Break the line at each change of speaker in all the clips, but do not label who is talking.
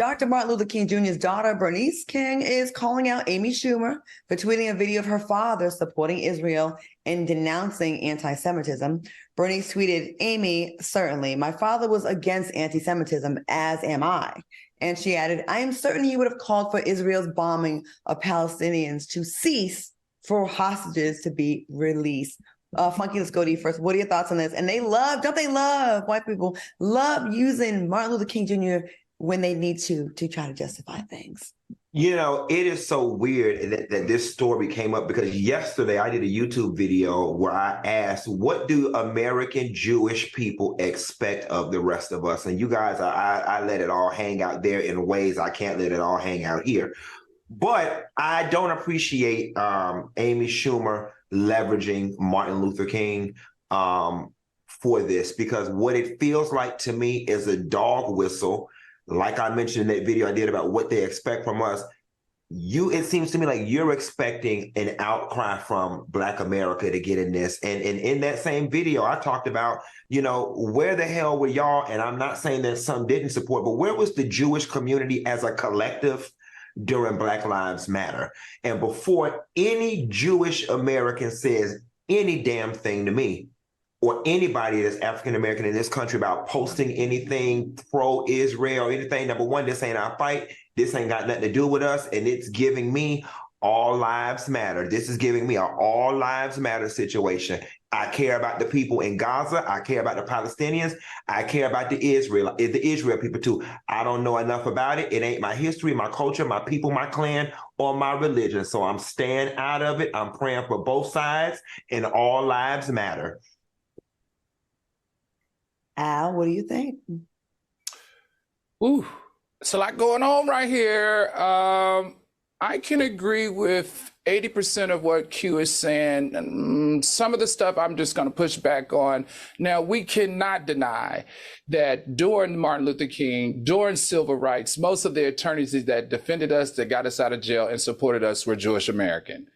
Dr. Martin Luther King Jr.'s daughter, Bernice King, is calling out Amy Schumer for tweeting a video of her father supporting Israel and denouncing anti-Semitism. Bernice tweeted, "Amy, certainly. My father was against anti-Semitism, as am I." And she added, "I am certain he would have called for Israel's bombing of Palestinians to cease for hostages to be released." Funky, let's go to you first. What are your thoughts on this? And don't they love, white people love using Martin Luther King Jr. when they need to try to justify things.
You know, it is so weird that this story came up because yesterday I did a YouTube video where I asked, what do American Jewish people expect of the rest of us? And you guys, I let it all hang out there in ways I can't let it all hang out here. But I don't appreciate Amy Schumer leveraging Martin Luther King for this, because what it feels like to me is a dog whistle. Like I mentioned in that video I did about what they expect from us, it seems to me like you're expecting an outcry from Black America to get in this. And in that same video, I talked about, where the hell were y'all? And I'm not saying that some didn't support, but where was the Jewish community as a collective during Black Lives Matter? And before any Jewish American says any damn thing to me, or anybody that's African-American in this country about posting anything pro-Israel or anything, number one, this ain't our fight. This ain't got nothing to do with us. And it's giving me all lives matter. This is giving me an all lives matter situation. I care about the people in Gaza. I care about the Palestinians. I care about the Israel people too. I don't know enough about it. It ain't my history, my culture, my people, my clan, or my religion. So I'm staying out of it. I'm praying for both sides, and all lives matter.
Al, what do you think?
Ooh, it's a lot going on right here. I can agree with 80% of what Q is saying. Some of the stuff I'm just going to push back on. Now, we cannot deny that during Martin Luther King, during civil rights, most of the attorneys that defended us, that got us out of jail and supported us, were Jewish American.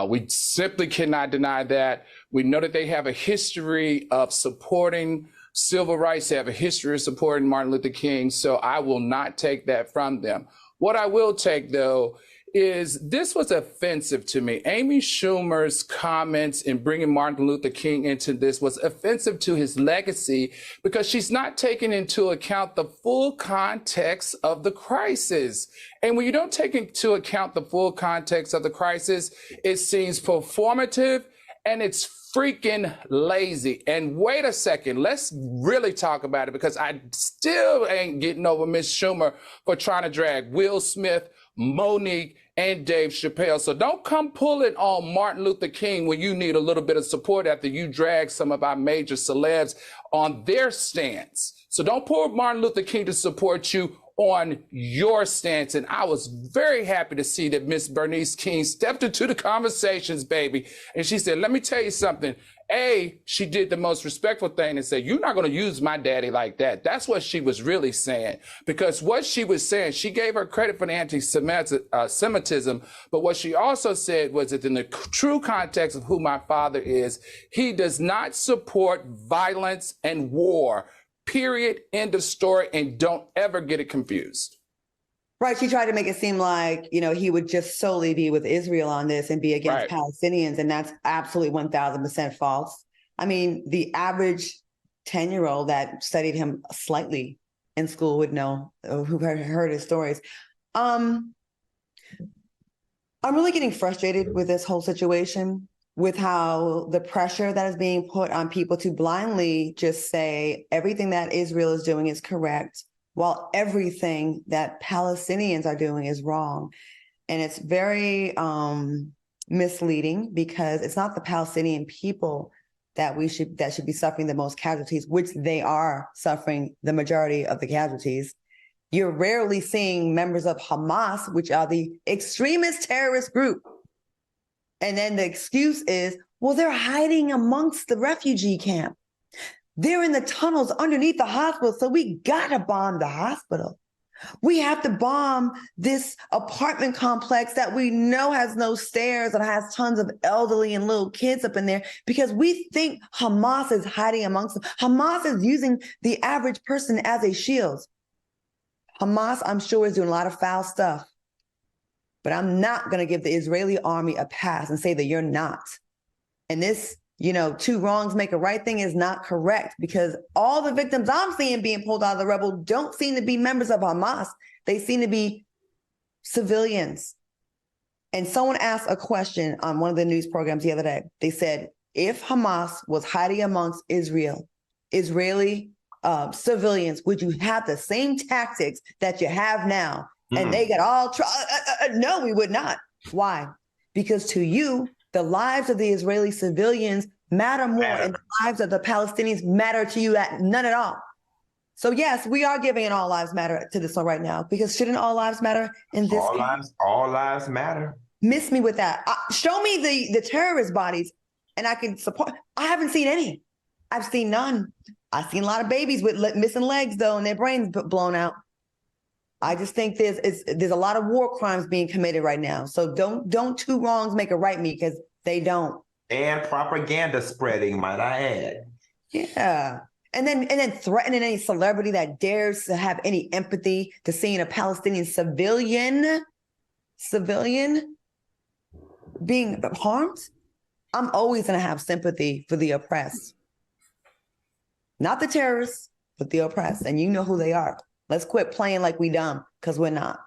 We simply cannot deny that. We know that they have a history of supporting civil rights. They have a history of supporting Martin Luther King, so I will not take that from them. What I will take, though, is this was offensive to me. Amy Schumer's comments in bringing Martin Luther King into this was offensive to his legacy, because she's not taking into account the full context of the crisis. And when you don't take into account the full context of the crisis, it seems performative and it's freaking lazy. And wait a second, let's really talk about it, because I still ain't getting over Miss Schumer for trying to drag Will Smith, Monique, and Dave Chappelle. So don't come pulling on Martin Luther King when you need a little bit of support after you drag some of our major celebs on their stance. So don't pull Martin Luther King to support you on your stance. And I was very happy to see that Miss Bernice King stepped into the conversations, baby. And she said, let me tell you something. She did the most respectful thing and said, you're not going to use my daddy like that. That's what she was really saying. Because what she was saying, she gave her credit for the anti-Semitism. But what she also said was that in the true context of who my father is, he does not support violence and war. Period. End of story. And don't ever get it confused.
Right. She tried to make it seem like, he would just solely be with Israel on this and be against Palestinians. And that's absolutely 1000% false. I mean, the average 10-year-old that studied him slightly in school would know, who heard his stories. I'm really getting frustrated with this whole situation, with how the pressure that is being put on people to blindly just say everything that Israel is doing is correct, while everything that Palestinians are doing is wrong. And it's very misleading, because it's not the Palestinian people that should be suffering the most casualties, which they are suffering the majority of the casualties. You're rarely seeing members of Hamas, which are the extremist terrorist group. And then the excuse is, well, they're hiding amongst the refugee camp. They're in the tunnels underneath the hospital, so we gotta bomb the hospital. We have to bomb this apartment complex that we know has no stairs and has tons of elderly and little kids up in there, because we think Hamas is hiding amongst them. Hamas is using the average person as a shield. Hamas, I'm sure, is doing a lot of foul stuff, but I'm not going to give the Israeli army a pass and say that you're not. And this, two wrongs make a right thing is not correct, because all the victims I'm seeing being pulled out of the rebel don't seem to be members of Hamas. They seem to be civilians. And someone asked a question on one of the news programs the other day. They said, if Hamas was hiding amongst Israeli civilians, would you have the same tactics that you have now? And they got all, no, we would not. Why? Because to you, the lives of the Israeli civilians matter more, and the lives of the Palestinians matter to you none at all. So yes, we are giving an all lives matter to this one right now, because shouldn't all lives matter in this case?
All lives matter.
Miss me with that. Show me the terrorist bodies and I can support. I haven't seen any. I've seen none. I've seen a lot of babies with missing legs though, and their brains blown out. I just think there's a lot of war crimes being committed right now. So don't two wrongs make a right, me, because they don't.
And propaganda spreading, might I add.
Yeah. And then threatening any celebrity that dares to have any empathy to seeing a Palestinian civilian being harmed. I'm always going to have sympathy for the oppressed. Not the terrorists, but the oppressed. And you know who they are. Let's quit playing like we dumb, because we're not.